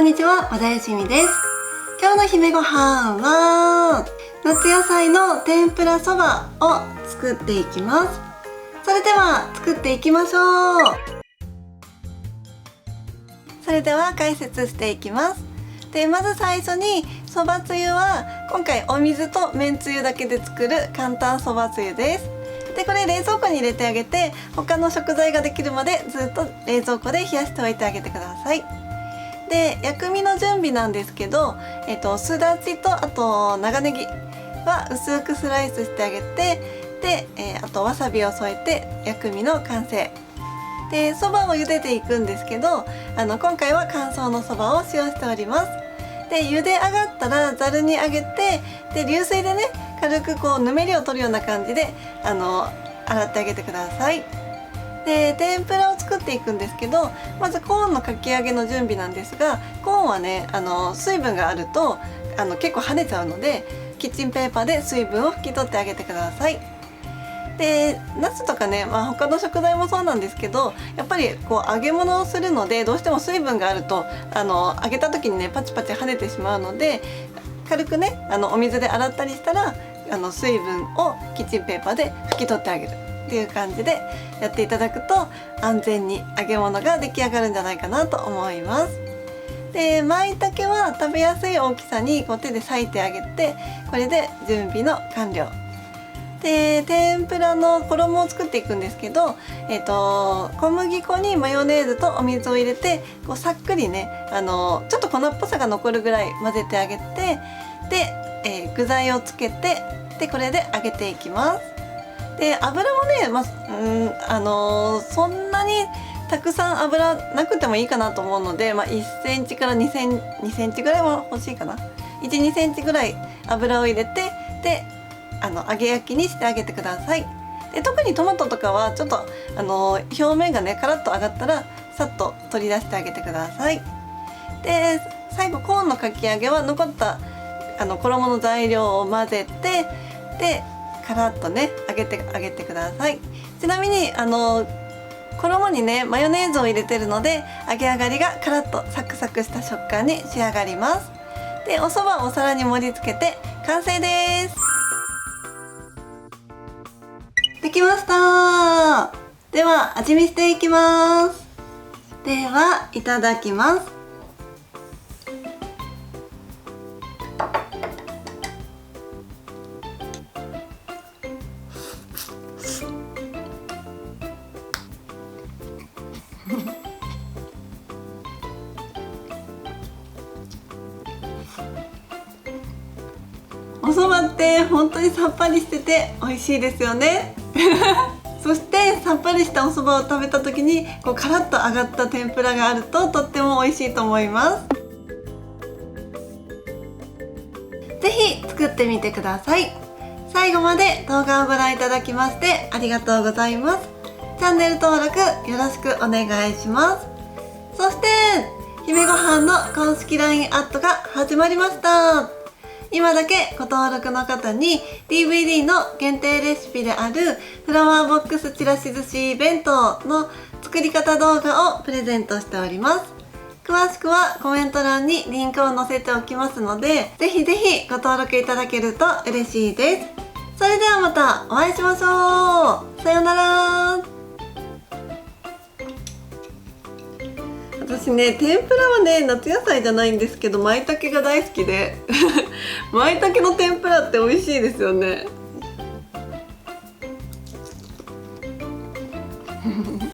んにちは、和田よしみです。今日の姫ご飯は夏野菜の天ぷらそばを作っていきます。それでは作っていきましょう。それでは解説していきます。で、まず最初にそばつゆは今回お水とめんつゆだけで作る簡単そばつゆです。で、これ冷蔵庫に入れてあげて、他の食材ができるまでずっと冷蔵庫で冷やしておいてあげてください。で、薬味の準備なんですけど、すだちとあと長ネギは薄くスライスしてあげて、で、あとわさびを添えて薬味の完成で、そばを茹でていくんですけど、今回は乾燥のそばを使用しております。で、茹で上がったらざるにあげて、で、流水でね軽くこうぬめりを取るような感じで洗ってあげてください。で、天ぷらを作っていくんですけど、まずコーンのかき揚げの準備なんですが、コーンはね水分があると結構跳ねちゃうので、キッチンペーパーで水分を拭き取ってあげてください。で、ナスとかね、他の食材もそうなんですけど、やっぱりこう揚げ物をするのでどうしても水分があると揚げた時にねパチパチ跳ねてしまうので、軽くねお水で洗ったりしたら水分をキッチンペーパーで拭き取ってあげるっていう感じでやっていただくと、安全に揚げ物が出来上がるんじゃないかなと思います。で、舞茸は食べやすい大きさにこう手で裂いてあげて、これで準備の完了で、天ぷらの衣を作っていくんですけど、小麦粉にマヨネーズとお水を入れて、こうさっくりねちょっと粉っぽさが残るぐらい混ぜてあげて、で、具材をつけて、でこれで揚げていきます。で、油もね、そんなにたくさん油なくてもいいかなと思うので、1センチから2センチぐらいは欲しいかな。1、2センチぐらい油を入れて、で揚げ焼きにしてあげてください。で、特にトマトとかはちょっと表面がねカラッと揚がったらさっと取り出してあげてください。で、最後コーンのかき揚げは残った衣の材料を混ぜて、でカラッとね揚げてください。ちなみに衣にねマヨネーズを入れてるので、揚げ上がりがカラッとサクサクした食感に仕上がります。で、おそばをお皿に盛り付けて完成です。できました。では味見していきます。では、いただきます。お蕎麦って本当にさっぱりしてて美味しいですよね。そしてさっぱりしたお蕎麦を食べた時にこうカラッと揚がった天ぷらがあるととっても美味しいと思います。ぜひ作ってみてください。最後まで動画をご覧いただきましてありがとうございます。チャンネル登録よろしくお願いします。そして姫ごはんの公式 LINE アットが始まりました。今だけご登録の方に DVD の限定レシピであるフラワーボックスちらし寿司弁当の作り方動画をプレゼントしております。詳しくはコメント欄にリンクを載せておきますので、ぜひぜひご登録いただけると嬉しいです。それではまたお会いしましょう。さようなら。私ね、天ぷらはね夏野菜じゃないんですけど舞茸が大好きで舞茸の天ぷらって美味しいですよね。